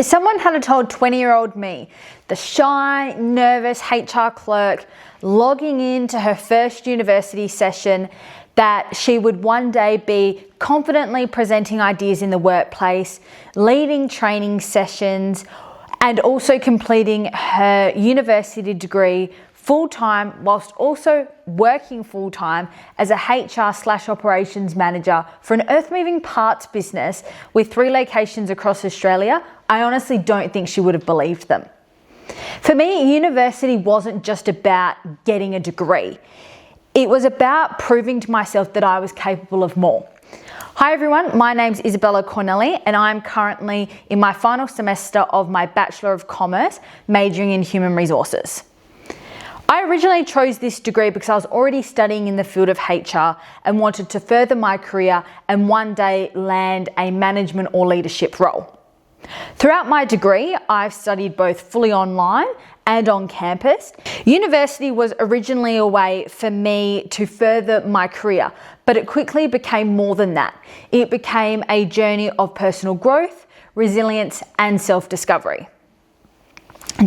If someone had told 20-year-old me, the shy, nervous HR clerk logging into her first university session, that she would one day be confidently presenting ideas in the workplace, leading training sessions, and also completing her university degree full-time whilst also working full-time as a HR/operations manager for an earth-moving parts business with 3 locations across Australia, I honestly don't think she would have believed them. For me, university wasn't just about getting a degree. It was about proving to myself that I was capable of more. Hi everyone, my name's Isabella Corneli and I'm currently in my final semester of my Bachelor of Commerce, majoring in Human Resources. I originally chose this degree because I was already studying in the field of HR and wanted to further my career and one day land a management or leadership role. Throughout my degree, I've studied both fully online and on campus. University was originally a way for me to further my career, but it quickly became more than that. It became a journey of personal growth, resilience, and self-discovery.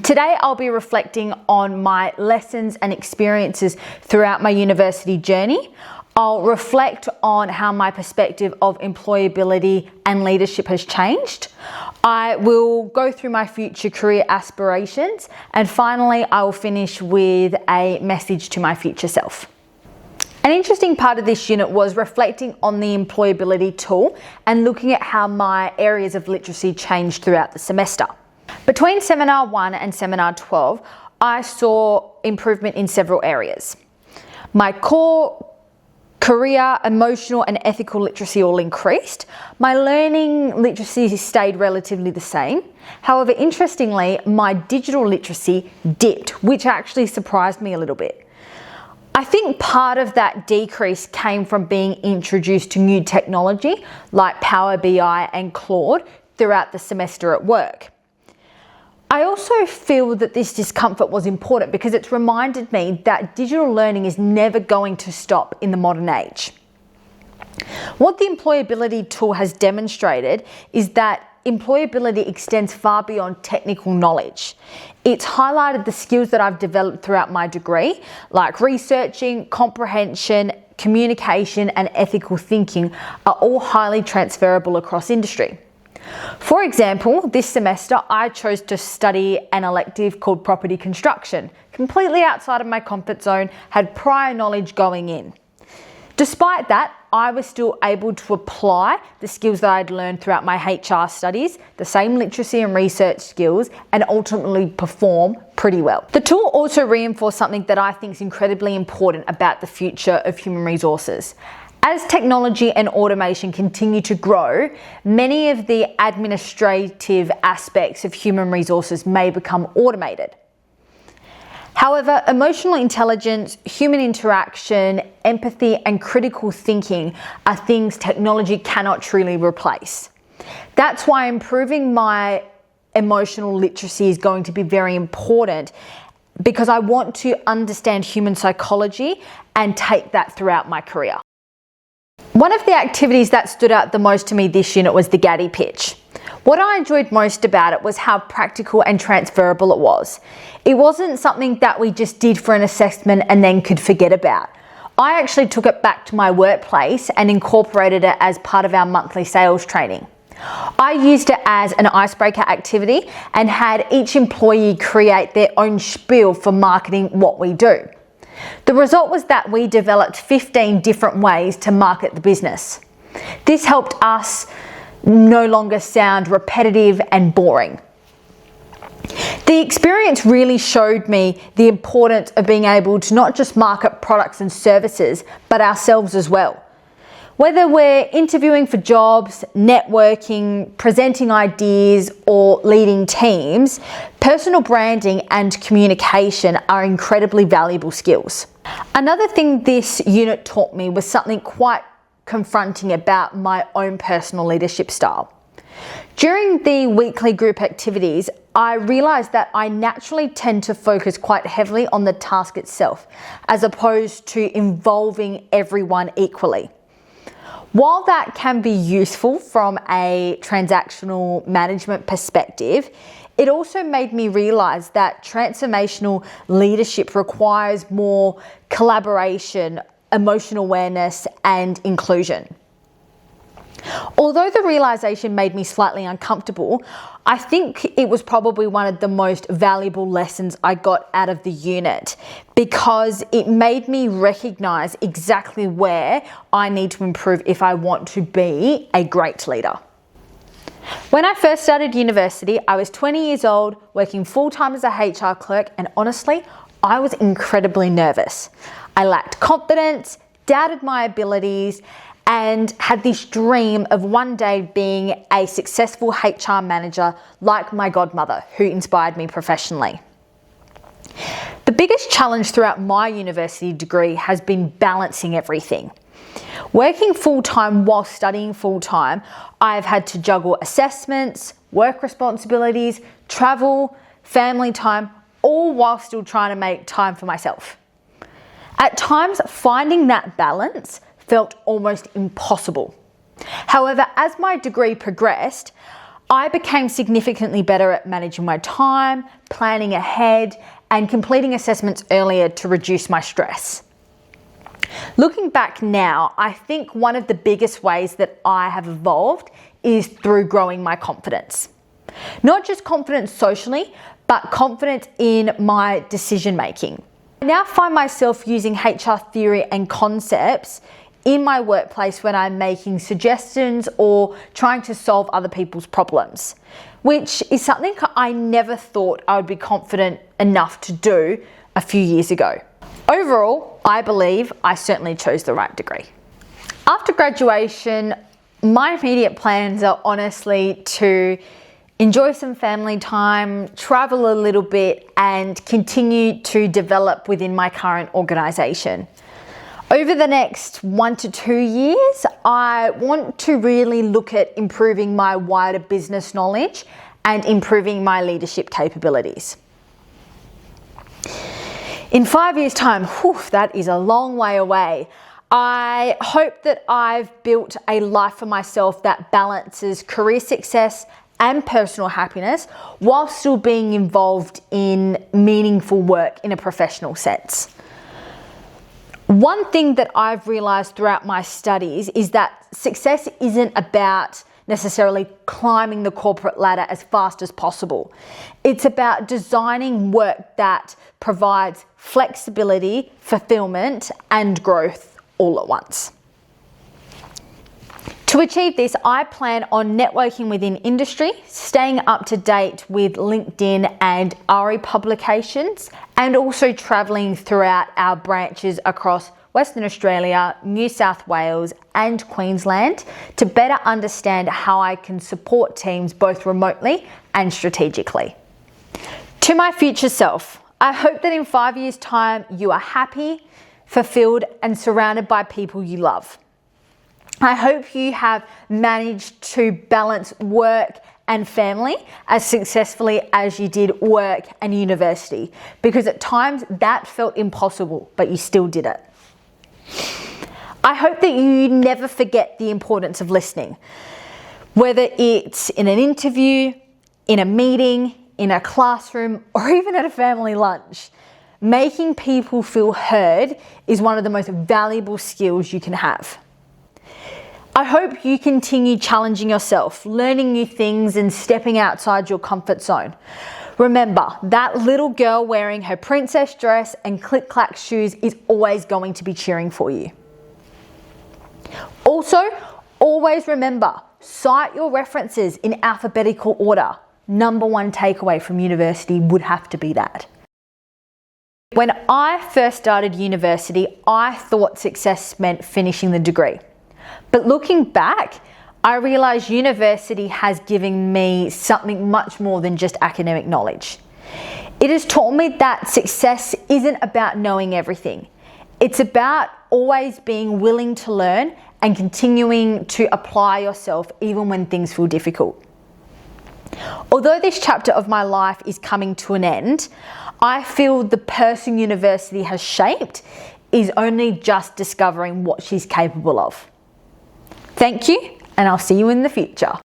Today, I'll be reflecting on my lessons and experiences throughout my university journey. I'll reflect on how my perspective of employability and leadership has changed. I will go through my future career aspirations, and finally, I will finish with a message to my future self. An interesting part of this unit was reflecting on the employability tool and looking at how my areas of literacy changed throughout the semester. Between Seminar 1 and Seminar 12, I saw improvement in several areas. My core career, emotional and ethical literacy all increased. My learning literacy stayed relatively the same. However, interestingly, my digital literacy dipped, which actually surprised me a little bit. I think part of that decrease came from being introduced to new technology like Power BI and Claude throughout the semester at work. I also feel that this discomfort was important because it's reminded me that digital learning is never going to stop in the modern age. What the employability tool has demonstrated is that employability extends far beyond technical knowledge. It's highlighted the skills that I've developed throughout my degree, like researching, comprehension, communication, and ethical thinking are all highly transferable across industry. For example, this semester I chose to study an elective called property construction, completely outside of my comfort zone, had prior knowledge going in. Despite that, I was still able to apply the skills that I'd learned throughout my HR studies, the same literacy and research skills, and ultimately perform pretty well. The tool also reinforced something that I think is incredibly important about the future of human resources. As technology and automation continue to grow, many of the administrative aspects of human resources may become automated. However, emotional intelligence, human interaction, empathy, and critical thinking are things technology cannot truly replace. That's why improving my emotional literacy is going to be very important, because I want to understand human psychology and take that throughout my career. One of the activities that stood out the most to me this unit was the Gaddy pitch. What I enjoyed most about it was how practical and transferable it was. It wasn't something that we just did for an assessment and then could forget about. I actually took it back to my workplace and incorporated it as part of our monthly sales training. I used it as an icebreaker activity and had each employee create their own spiel for marketing what we do. The result was that we developed 15 different ways to market the business. This helped us no longer sound repetitive and boring. The experience really showed me the importance of being able to not just market products and services, but ourselves as well. Whether we're interviewing for jobs, networking, presenting ideas, or leading teams, personal branding and communication are incredibly valuable skills. Another thing this unit taught me was something quite confronting about my own personal leadership style. During the weekly group activities, I realized that I naturally tend to focus quite heavily on the task itself, as opposed to involving everyone equally. While that can be useful from a transactional management perspective, it also made me realize that transformational leadership requires more collaboration, emotional awareness, and inclusion. Although the realization made me slightly uncomfortable, I think it was probably one of the most valuable lessons I got out of the unit, because it made me recognize exactly where I need to improve if I want to be a great leader. When I first started university, I was 20 years old, working full-time as a HR clerk, and honestly, I was incredibly nervous. I lacked confidence, doubted my abilities, and had this dream of one day being a successful HR manager like my godmother, who inspired me professionally. The biggest challenge throughout my university degree has been balancing everything. Working full-time while studying full-time, I've had to juggle assessments, work responsibilities, travel, family time, all while still trying to make time for myself. At times, finding that balance felt almost impossible. However, as my degree progressed, I became significantly better at managing my time, planning ahead, and completing assessments earlier to reduce my stress. Looking back now, I think one of the biggest ways that I have evolved is through growing my confidence. Not just confidence socially, but confidence in my decision making. I now find myself using HR theory and concepts in my workplace when I'm making suggestions or trying to solve other people's problems, which is something I never thought I would be confident enough to do a few years ago. Overall, I believe I certainly chose the right degree. After graduation, my immediate plans are honestly to enjoy some family time, travel a little bit, and continue to develop within my current organisation. Over the next 1 to 2 years, I want to really look at improving my wider business knowledge and improving my leadership capabilities. In 5 years' time, that is a long way away. I hope that I've built a life for myself that balances career success and personal happiness while still being involved in meaningful work in a professional sense. One thing that I've realized throughout my studies is that success isn't about necessarily climbing the corporate ladder as fast as possible. It's about designing work that provides flexibility, fulfillment, and growth all at once. To achieve this, I plan on networking within industry, staying up to date with LinkedIn and ARI publications, and also traveling throughout our branches across Western Australia, New South Wales, and Queensland to better understand how I can support teams both remotely and strategically. To my future self, I hope that in 5 years' time you are happy, fulfilled, and surrounded by people you love. I hope you have managed to balance work and family as successfully as you did work and university, because at times that felt impossible, but you still did it. I hope that you never forget the importance of listening, whether it's in an interview, in a meeting, in a classroom, or even at a family lunch. Making people feel heard is one of the most valuable skills you can have. I hope you continue challenging yourself, learning new things, and stepping outside your comfort zone. Remember, that little girl wearing her princess dress and click-clack shoes is always going to be cheering for you. Also, always remember, cite your references in alphabetical order. Number one takeaway from university would have to be that. When I first started university, I thought success meant finishing the degree. But looking back, I realized university has given me something much more than just academic knowledge. It has taught me that success isn't about knowing everything. It's about always being willing to learn and continuing to apply yourself even when things feel difficult. Although this chapter of my life is coming to an end, I feel the person university has shaped is only just discovering what she's capable of. Thank you, and I'll see you in the future.